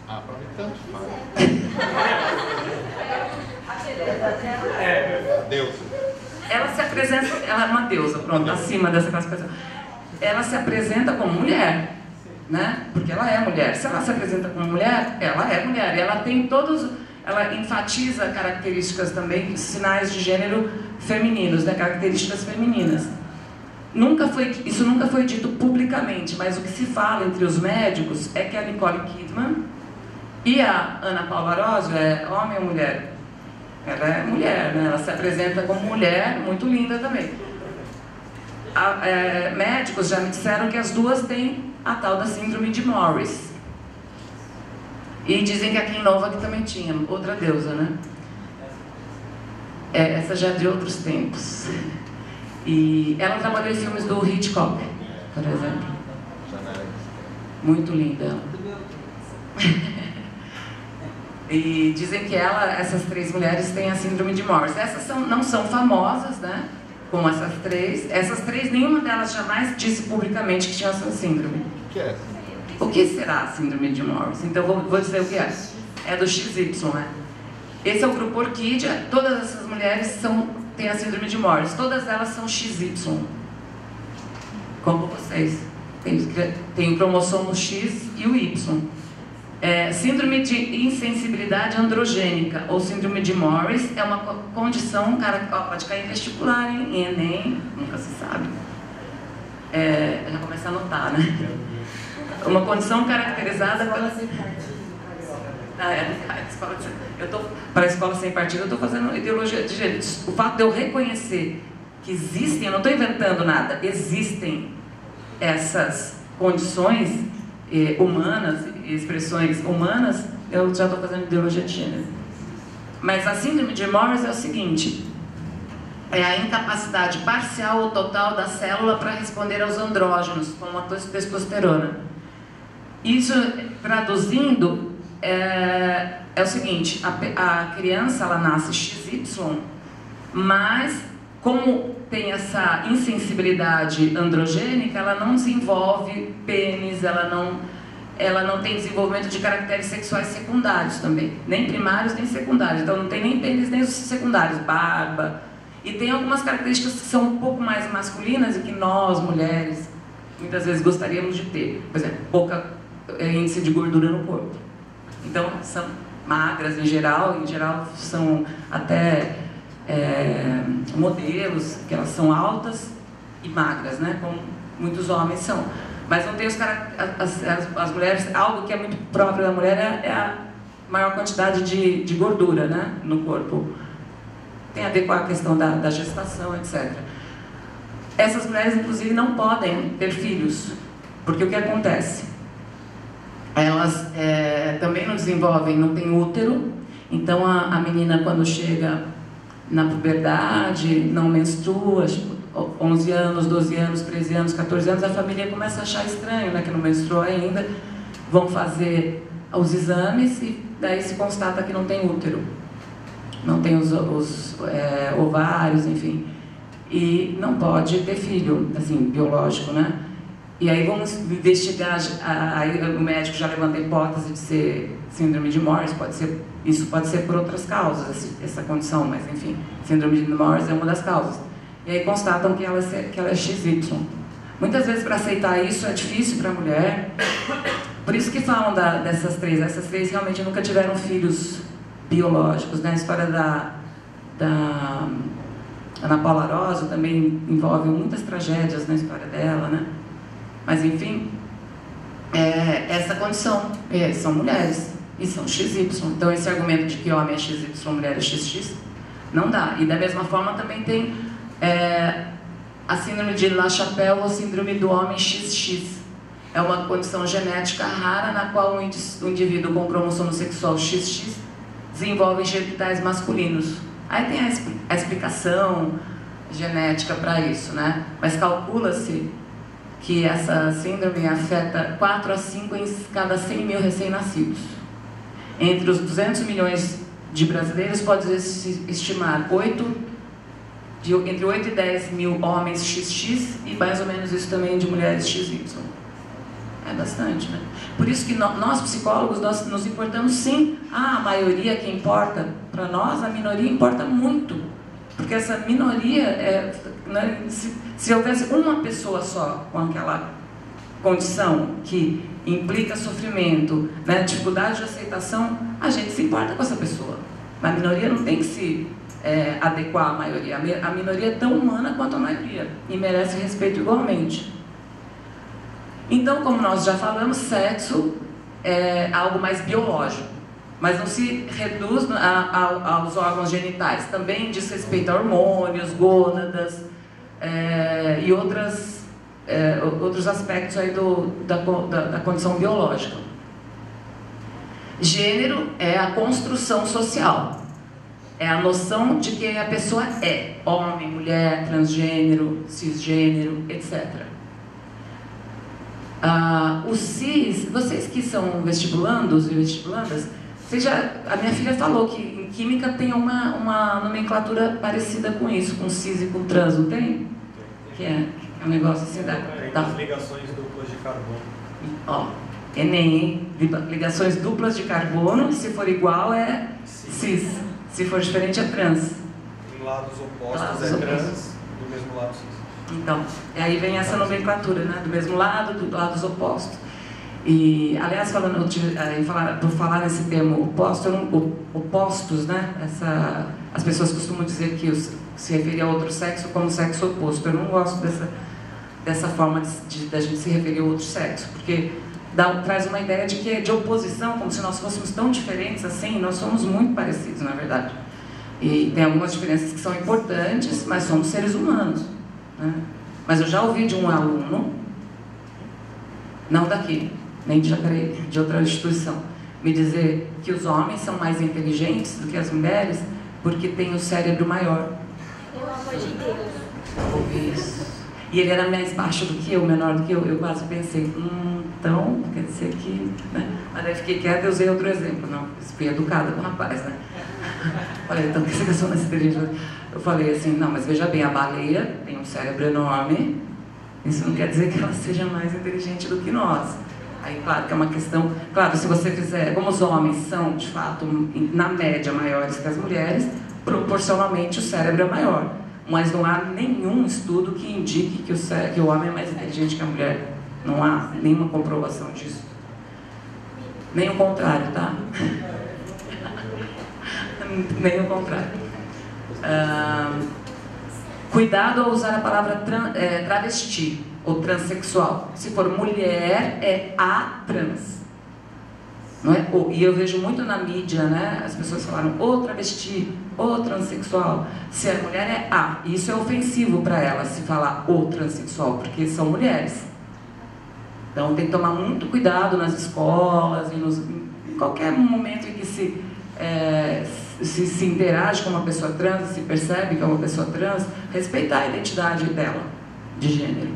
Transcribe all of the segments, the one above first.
Ah, pra mim tanto faz. Deusa. Ela se apresenta, ela é uma deusa, pronto, acima dessa classificação. Ela se apresenta como mulher, né? Porque ela é mulher. Se ela se apresenta como mulher, ela é mulher. E ela tem todos, ela enfatiza características também, sinais de gênero femininos, né? Características femininas. Isso nunca foi dito publicamente, mas o que se fala entre os médicos é que a Nicole Kidman e a Ana Paula Arósio é homem ou mulher? Ela é mulher, né? Ela se apresenta como mulher, muito linda também. Médicos já me disseram que as duas têm a tal da síndrome de Morris. E dizem que a Kim Novak também tinha, outra deusa, né? Essa já é de outros tempos. E ela trabalhou em filmes do Hitchcock, por exemplo. Muito linda. E dizem que essas três mulheres têm a síndrome de Morris. Essas não são famosas, né? Como essas três. Essas três, nenhuma delas jamais disse publicamente que tinha essa síndrome. O que é? O que será a síndrome de Morris? Então vou dizer o que é. É do XY, né? Esse é o grupo Orquídea. Todas essas mulheres têm a síndrome de Morris. Todas elas são XY. Como vocês. Tem o cromossomo X e o Y. Síndrome de insensibilidade androgênica, ou síndrome de Morris, é uma condição, pode cair em vestibular, em Enem, nunca se sabe. Já começa a anotar, né? Uma condição caracterizada pela... Para a escola sem partido, eu estou fazendo ideologia de gênero. O fato de eu reconhecer que existem, eu não estou inventando nada, existem essas condições humanas, expressões humanas, eu já estou fazendo ideologia de gênero. Mas a síndrome de Morris é o seguinte: é a incapacidade parcial ou total da célula para responder aos andrógenos, como a testosterona. Isso, traduzindo, é o seguinte: a criança ela nasce XY, mas como tem essa insensibilidade androgênica, ela não desenvolve pênis, ela não tem desenvolvimento de caracteres sexuais secundários também, nem primários nem secundários. Então não tem nem pênis nem os secundários, barba. E tem algumas características que são um pouco mais masculinas e que nós, mulheres, muitas vezes gostaríamos de ter. Por exemplo, pouca índice de gordura no corpo. Então são magras em geral são até modelos, que elas são altas e magras, né? Como muitos homens são. Mas não tem as mulheres, algo que é muito próprio da mulher é a maior quantidade de gordura, né, no corpo. Tem a ver com a questão da gestação, etc. Essas mulheres, inclusive, não podem ter filhos, porque o que acontece? Elas também não desenvolvem, não tem útero, então a menina, quando chega na puberdade, não menstrua, 11 anos, 12 anos, 13 anos, 14 anos, a família começa a achar estranho, né, que não menstruou ainda, vão fazer os exames e daí se constata que não tem útero, não tem os ovários, enfim, e não pode ter filho, assim, biológico, né? E aí vamos investigar, aí o médico já levanta a hipótese de ser síndrome de Morris, isso pode ser por outras causas, essa condição, mas enfim, síndrome de Morris é uma das causas. E aí constatam que ela é XY. Muitas vezes para aceitar isso é difícil para a mulher, por isso que falam dessas três. Essas três realmente nunca tiveram filhos biológicos, né? A história da Ana Paula Arósio também envolve muitas tragédias na história dela, né? Mas enfim, essa condição, são mulheres e são XY. Então esse argumento de que homem é XY, mulher é XX, não dá. E da mesma forma também tem a síndrome de La Chapelle ou síndrome do homem XX. É uma condição genética rara na qual o indivíduo com cromossomo sexual XX desenvolve genitais masculinos. Aí tem a explicação genética para isso, né? Mas calcula-se que essa síndrome afeta 4 a 5 em cada 100 mil recém-nascidos. Entre os 200 milhões de brasileiros, pode-se estimar entre 8 e 10 mil homens XX e mais ou menos isso também de mulheres XY. É bastante, né? Por isso que nós psicólogos, nós nos importamos sim. A maioria que importa, para nós a minoria importa muito. Porque essa minoria, né, se houvesse uma pessoa só com aquela condição que implica sofrimento, né, dificuldade de aceitação, a gente se importa com essa pessoa. A minoria não tem que se adequar à maioria. A minoria é tão humana quanto a maioria e merece respeito igualmente. Então, como nós já falamos, sexo é algo mais biológico, mas não se reduz aos órgãos genitais. Também diz respeito a hormônios, gônadas e outros aspectos aí da condição biológica. Gênero é a construção social, é a noção de quem a pessoa é, homem, mulher, transgênero, cisgênero, etc. O cis, vocês que são vestibulandos e vestibulandas, a minha filha falou que em química tem uma nomenclatura parecida com isso, com cis e com trans, não tem? Que é um negócio assim das ligações duplas de carbono. Ó, Enem, ligações duplas de carbono, se for igual é cis, se for diferente é trans. Em lados opostos é trans, do mesmo lado cis. Então, e aí vem essa nomenclatura, né? Do mesmo lado, do lados opostos. E, aliás, por falar nesse termo opostos, né? As pessoas costumam dizer que se referir a outro sexo como sexo oposto. Eu não gosto dessa forma da gente se referir ao outro sexo, porque traz uma ideia de oposição, como se nós fôssemos tão diferentes assim. Nós somos muito parecidos, na verdade. E tem algumas diferenças que são importantes, mas somos seres humanos, né? Mas eu já ouvi de um aluno, não daqui, nem de Jacareí, de outra instituição, me dizer que os homens são mais inteligentes do que as mulheres porque têm o cérebro maior. Pelo amor de Deus. Ouvi isso. E ele era mais baixo do que eu, menor do que eu. Eu quase pensei, então, quer dizer que... Né? Mas aí fiquei quieta e usei outro exemplo. Não, fui educada com o rapaz, né? Falei, então, por que você são mais inteligente? Eu falei assim, não, mas veja bem, a baleia tem um cérebro enorme, isso não quer dizer que ela seja mais inteligente do que nós. Aí, claro que é uma questão... Claro, se você fizer... Como os homens são, de fato, na média, maiores que as mulheres, proporcionalmente o cérebro é maior. Mas não há nenhum estudo que indique que o homem é mais inteligente que a mulher. Não há nenhuma comprovação disso. Nem o contrário, tá? Nem o contrário. Cuidado ao usar a palavra travesti ou transexual. Se for mulher, é a trans. Não é? E eu vejo muito na mídia, né? As pessoas falaram ou travesti, ou transexual. Se é mulher, é a. E isso é ofensivo para elas, se falar ou transexual, porque são mulheres. Então tem que tomar muito cuidado nas escolas e em qualquer momento em que se interage com uma pessoa trans, se percebe que é uma pessoa trans, respeitar a identidade dela, de gênero.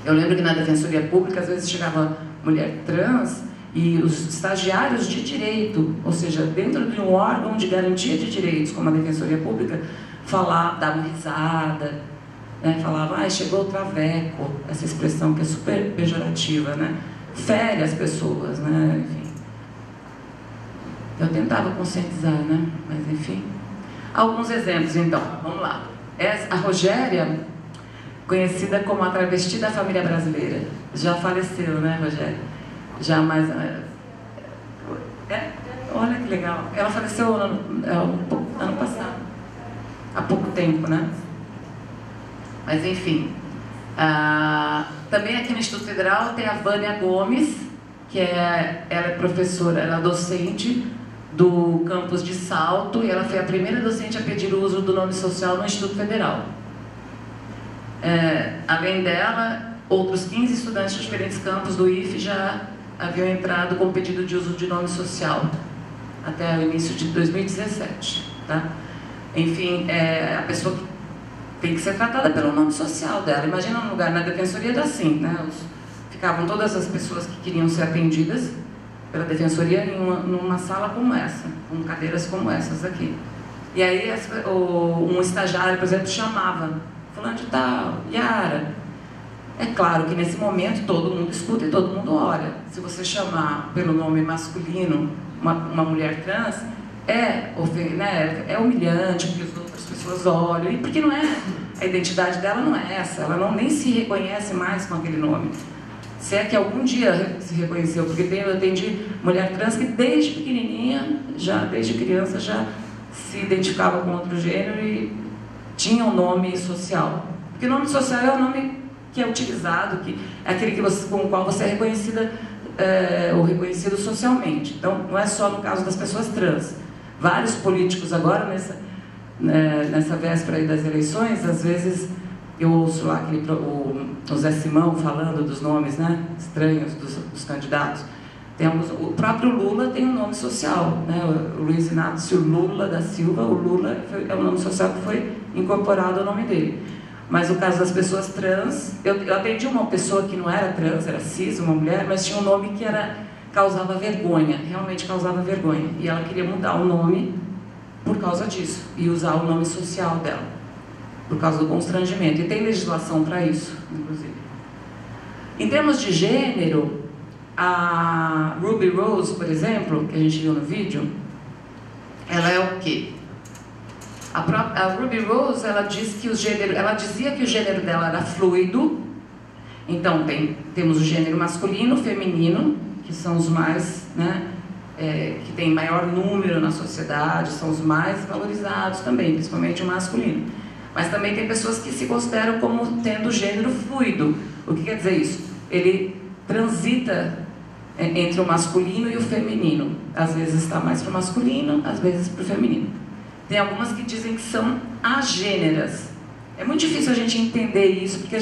Eu lembro que na Defensoria Pública, às vezes chegava mulher trans e os estagiários de direito, ou seja, dentro de um órgão de garantia de direitos, como a Defensoria Pública, davam risada, né? Falavam, chegou o traveco, essa expressão que é super pejorativa, né? Fere as pessoas, né? Enfim. Eu tentava conscientizar, né? Mas enfim. Alguns exemplos, então. Vamos lá. A Rogéria, conhecida como a travesti da família brasileira. Já faleceu, né, Rogéria? Já mais... olha que legal. Ela faleceu ano passado. Há pouco tempo, né? Mas enfim. Também aqui no Instituto Federal tem a Vânia Gomes, que ela é professora, ela é docente do campus de Salto, e ela foi a primeira docente a pedir o uso do nome social no Instituto Federal. Além dela, outros 15 estudantes de diferentes campos do IFE já haviam entrado com pedido de uso de nome social, até o início de 2017. Tá? Enfim, a pessoa tem que ser tratada pelo nome social dela. Imagina um lugar na defensoria era assim, né? Ficavam todas as pessoas que queriam ser atendidas pela defensoria numa sala como essa, com cadeiras como essas aqui. E aí um estagiário, por exemplo, chamava fulano de tal, Yara. É claro que nesse momento todo mundo escuta e todo mundo olha. Se você chamar pelo nome masculino uma mulher trans, é humilhante, porque as outras pessoas olham, e porque não é, a identidade dela não é essa, ela nem se reconhece mais com aquele nome. Se é que algum dia se reconheceu, porque eu atendi mulher trans que desde pequenininha, desde criança, já se identificava com outro gênero e tinha um nome social. Porque o nome social é o nome que é utilizado, que é aquele com o qual você é reconhecida ou reconhecido socialmente. Então, não é só no caso das pessoas trans. Vários políticos agora, nessa véspera aí das eleições, às vezes eu ouço lá o Zé Simão falando dos nomes, né, estranhos dos candidatos. O próprio Lula tem um nome social, né? O Luiz Inácio Lula da Silva, o Lula é um nome social que foi incorporado ao nome dele. Mas o caso das pessoas trans, eu atendi uma pessoa que não era trans, era cis, uma mulher, mas tinha um nome que causava vergonha, realmente causava vergonha. E ela queria mudar o nome por causa disso, e usar o nome social dela, por causa do constrangimento. E tem legislação para isso, inclusive. Em termos de gênero, a Ruby Rose, por exemplo, que a gente viu no vídeo, ela é o quê? A Ruby Rose, ela dizia que o gênero dela era fluido. Então temos o gênero masculino, feminino, que são os mais, né, que tem maior número na sociedade, são os mais valorizados também, principalmente o masculino. Mas também tem pessoas que se consideram como tendo gênero fluido. O que quer dizer isso? Ele transita entre o masculino e o feminino. Às vezes está mais para o masculino, às vezes para o feminino. Tem algumas que dizem que são agêneras. É muito difícil a gente entender isso, porque